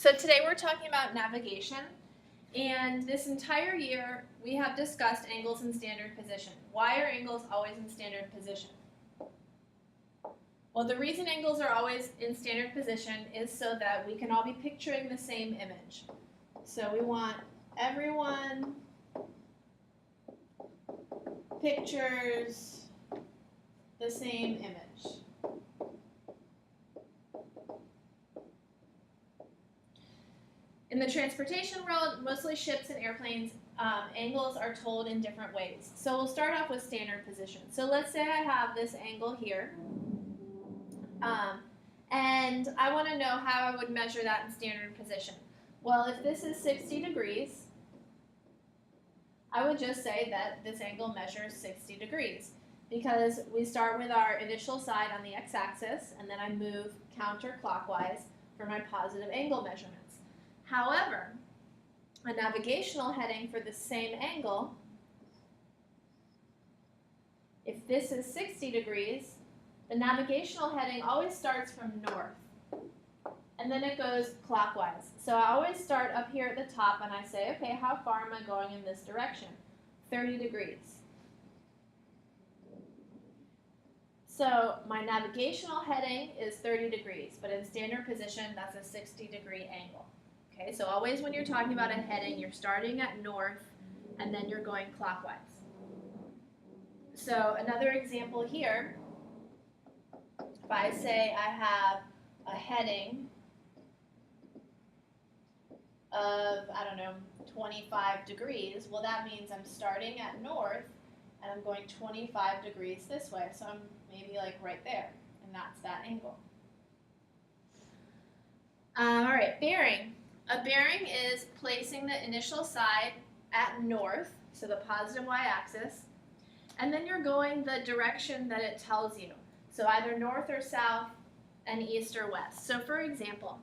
So today we're talking about navigation, and this entire year we have discussed angles in standard position. Why are angles always in standard position? Well, the reason angles are always in standard position is so that we can all be picturing the same image. So we want everyone pictures the same image. In the transportation world, mostly ships and airplanes, angles are told in different ways. So we'll start off with standard position. So let's say I have this angle here, and I want to know how I would measure that in standard position. Well, if this is 60 degrees, I would just say that this angle measures 60 degrees because we start with our initial side on the x-axis, and then I move counterclockwise for my positive angle measurements. However, a navigational heading for the same angle, if this is 60 degrees, the navigational heading always starts from north, and then it goes clockwise. So I always start up here at the top and I say, okay, how far am I going in this direction? 30 degrees. So my navigational heading is 30 degrees, but in standard position, that's a 60-degree angle. Okay, so always when you're talking about a heading, you're starting at north and then you're going clockwise. So another example here, if I say I have a heading of, 25 degrees, well, that means I'm starting at north and I'm going 25 degrees this way. So I'm maybe like right there, and that's that angle. All right, bearing. A bearing is placing the initial side at north, so the positive y-axis, and then you're going the direction that it tells you. So either north or south and east or west. So for example,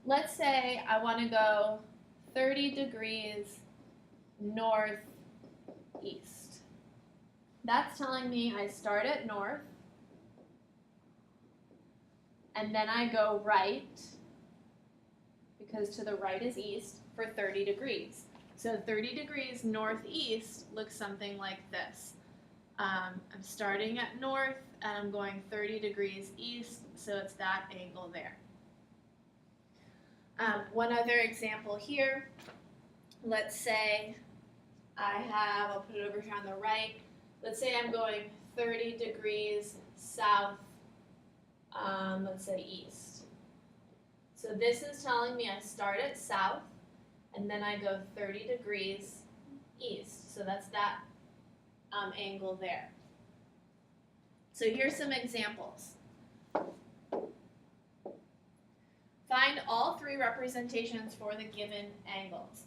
let's say I want to go 30 degrees northeast. That's telling me I start at north, and then I go right, because to the right is east, for 30 degrees. So 30 degrees northeast looks something like this. I'm starting at north and I'm going 30 degrees east, so it's that angle there. One other example here, let's say I'll put it over here on the right, let's say I'm going 30 degrees south, let's say east. So this is telling me I start at south, and then I go 30 degrees east. So that's that angle there. So here's some examples. Find all three representations for the given angles.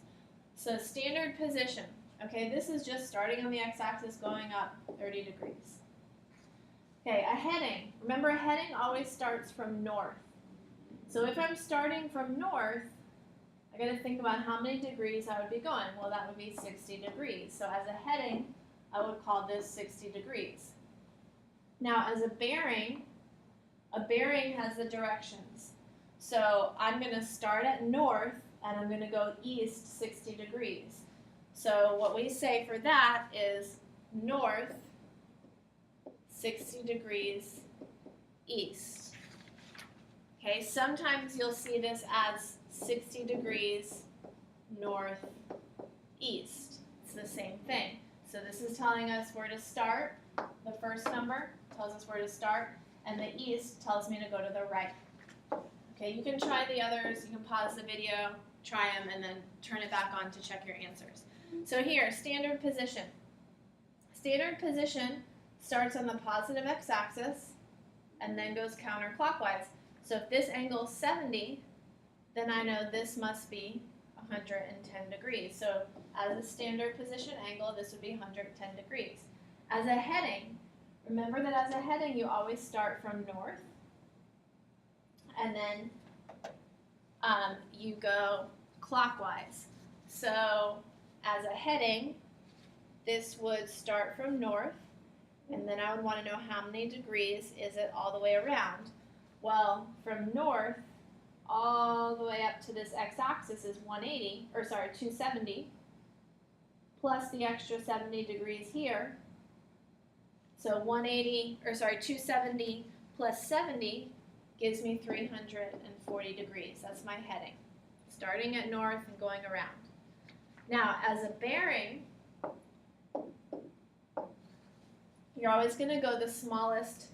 So standard position. Okay, this is just starting on the x-axis going up 30 degrees. Okay, a heading. Remember, a heading always starts from north. So if I'm starting from north, I got to think about how many degrees I would be going. Well, that would be 60 degrees. So as a heading, I would call this 60 degrees. Now, as a bearing has the directions. So I'm going to start at north, and I'm going to go east 60 degrees. So what we say for that is north 60 degrees east. Okay, sometimes you'll see this as 60 degrees northeast. It's the same thing. So this is telling us where to start. The first number tells us where to start, and the east tells me to go to the right. Okay, you can try the others. You can pause the video, try them, and then turn it back on to check your answers. So here, standard position. Standard position starts on the positive x-axis and then goes counterclockwise. So if this angle is 70, then I know this must be 110 degrees. So as a standard position angle, this would be 110 degrees. As a heading, remember that as a heading, you always start from north, and then you go clockwise. So as a heading, this would start from north, and then I would want to know how many degrees is it all the way around. Well, from north all the way up to this x-axis is 270, plus the extra 70 degrees here. So 270 plus 70 gives me 340 degrees. That's my heading, starting at north and going around. Now, as a bearing, you're always going to go the smallest,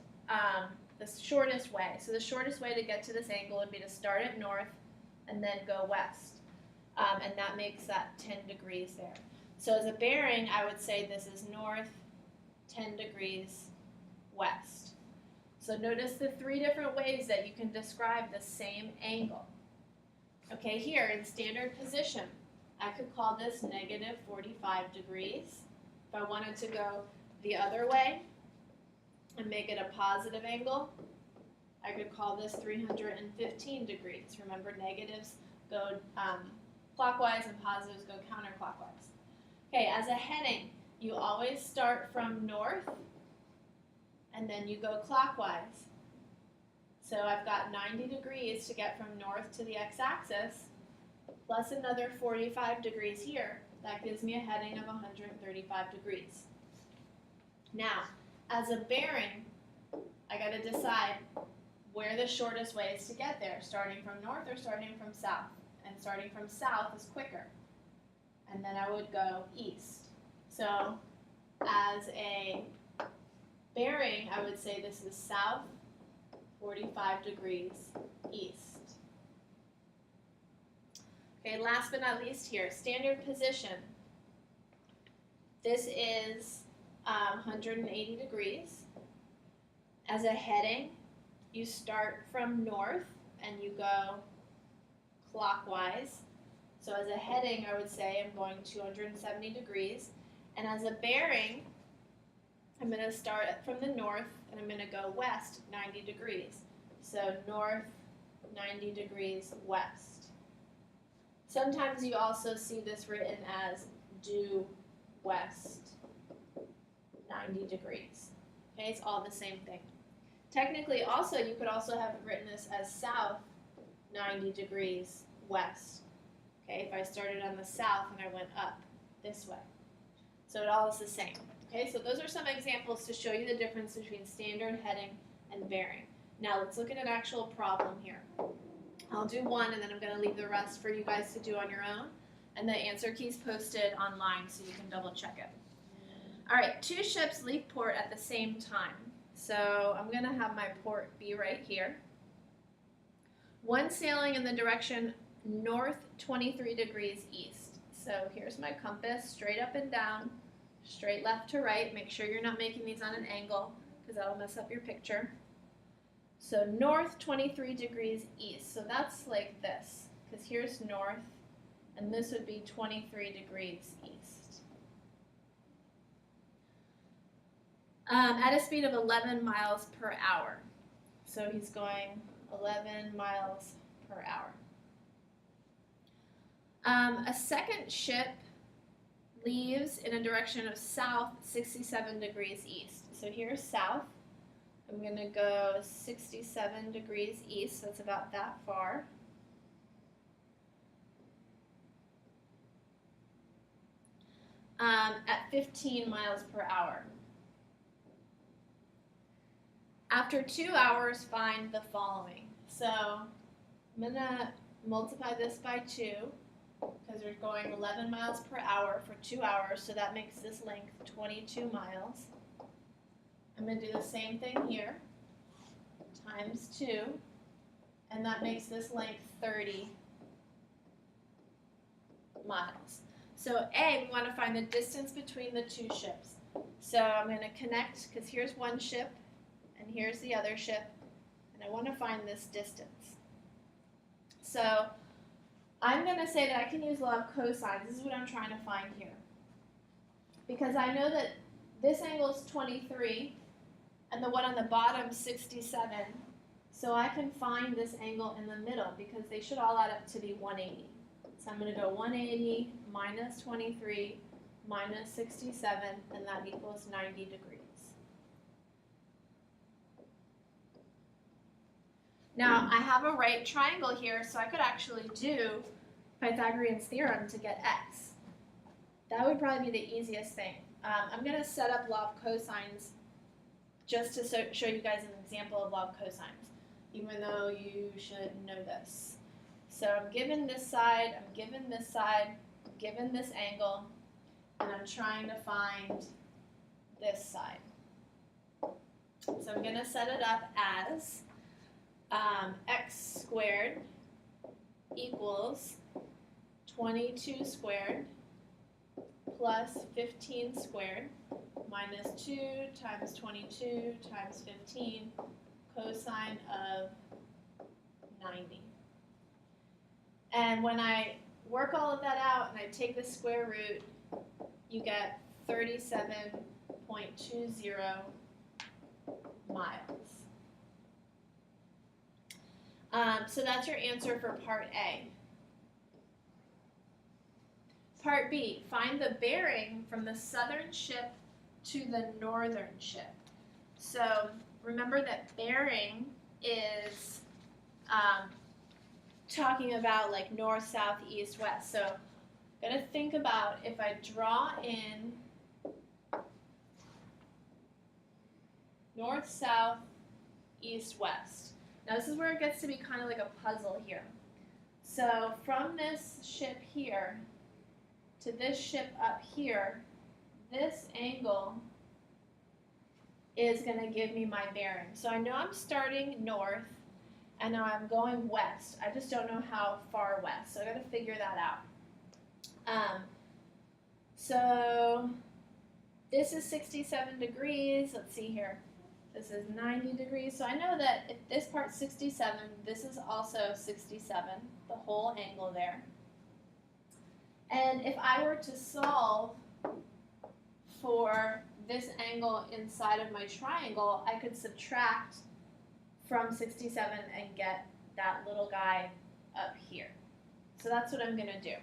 the shortest way. So the shortest way to get to this angle would be to start at north and then go west. And that makes that 10 degrees there. So as a bearing, I would say this is north, 10 degrees west. So notice the three different ways that you can describe the same angle. Okay, here in standard position, I could call this negative 45 degrees. If I wanted to go the other way and make it a positive angle, I could call this 315 degrees. Remember, negatives go clockwise and positives go counterclockwise. Okay, as a heading, you always start from north and then you go clockwise. So I've got 90 degrees to get from north to the x-axis, plus another 45 degrees here. That gives me a heading of 135 degrees. Now, as a bearing, I got to decide where the shortest way is to get there, starting from north or starting from south. And starting from south is quicker. And then I would go east. So as a bearing, I would say this is south, 45 degrees east. Okay, last but not least here, standard position. This is 180 degrees. As a heading, you start from north and you go clockwise. So as a heading, I would say I'm going 270 degrees. And as a bearing, I'm going to start from the north and I'm going to go west 90 degrees. So north, 90 degrees west. Sometimes you also see this written as due west 90 degrees. Okay, it's all the same thing. Technically, also, you could also have written this as south 90 degrees west. Okay, if I started on the south and I went up this way. So it all is the same. Okay, so those are some examples to show you the difference between standard, heading, and bearing. Now let's look at an actual problem here. I'll do one and then I'm going to leave the rest for you guys to do on your own. And the answer key's posted online so you can double check it. All right, two ships leave port at the same time. So I'm going to have my port be right here. One sailing in the direction north 23 degrees east. So here's my compass, straight up and down, straight left to right. Make sure you're not making these on an angle because that'll mess up your picture. So north 23 degrees east. So that's like this, because here's north, and this would be 23 degrees east. At a speed of 11 miles per hour. So he's going 11 miles per hour. A second ship leaves in a direction of south 67 degrees east. So here's south. I'm going to go 67 degrees east, so it's about that far. At 15 miles per hour. After 2 hours, find the following. So I'm going to multiply this by 2 because we're going 11 miles per hour for 2 hours, so that makes this length 22 miles. I'm going to do the same thing here, times 2, and that makes this length 30 miles. So A, we want to find the distance between the two ships. So I'm going to connect, because here's one ship, and here's the other ship, and I want to find this distance. So I'm going to say that I can use law of cosines. This is what I'm trying to find here. Because I know that this angle is 23, and the one on the bottom 67. So I can find this angle in the middle because they should all add up to be 180. So I'm going to go 180 minus 23 minus 67, and that equals 90 degrees. Now, I have a right triangle here, so I could actually do Pythagorean's theorem to get x. That would probably be the easiest thing. I'm going to set up law of cosines just to show you guys an example of law of cosines, even though you should know this. So I'm given this side, I'm given this side, I'm given this angle, and I'm trying to find this side. So I'm going to set it up as x squared equals 22 squared plus 15 squared minus 2 times 22 times 15 cosine of 90. And when I work all of that out and I take the square root, you get 37.20 miles. So that's your answer for part A. Part B, find the bearing from the southern ship to the northern ship. So remember that bearing is talking about like north, south, east, west. So I'm going to think about if I draw in north, south, east, west. Now this is where it gets to be kind of like a puzzle here. So from this ship here to this ship up here, this angle is going to give me my bearing. So I know I'm starting north and now I'm going west. I just don't know how far west, so I got to figure that out. So this is 67 degrees. Let's see here. This is 90 degrees. So I know that if this part's 67, this is also 67, the whole angle there. And if I were to solve for this angle inside of my triangle, I could subtract from 67 and get that little guy up here. So that's what I'm going to do.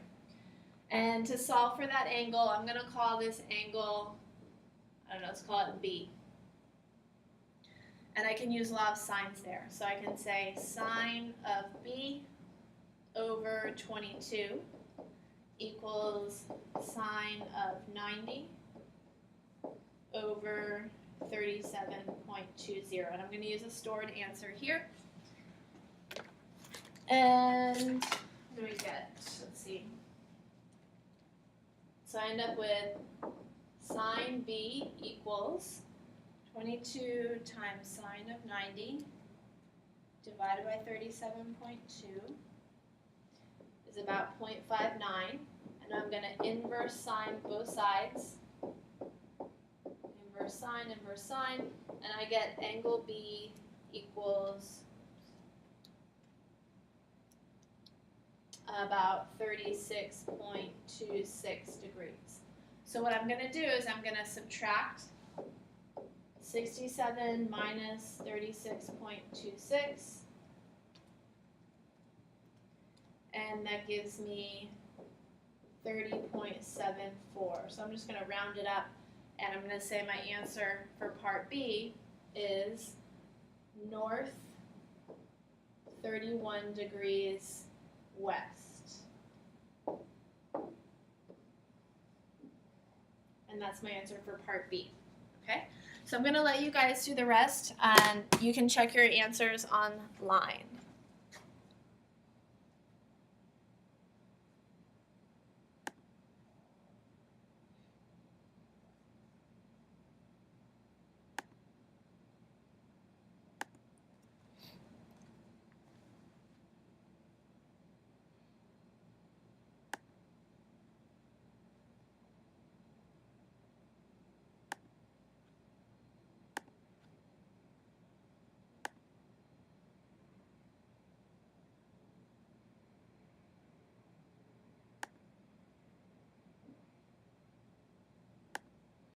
And to solve for that angle, I'm going to call this angle, I don't know, let's call it B. And I can use law of sines there. So I can say sine of B over 22 equals sine of 90 over 37.20. And I'm going to use a stored answer here. And what do we get? Let's see. So I end up with sine B equals 22 times sine of 90 divided by 37.2 is about 0.59. And I'm going to inverse sine both sides. Inverse sine, and I get angle B equals about 36.26 degrees. So what I'm going to do is I'm going to subtract 67 minus 36.26, and that gives me 30.74. So I'm just going to round it up, and I'm going to say my answer for part B is north 31 degrees west. And that's my answer for part B. Okay? So I'm going to let you guys do the rest, and you can check your answers online.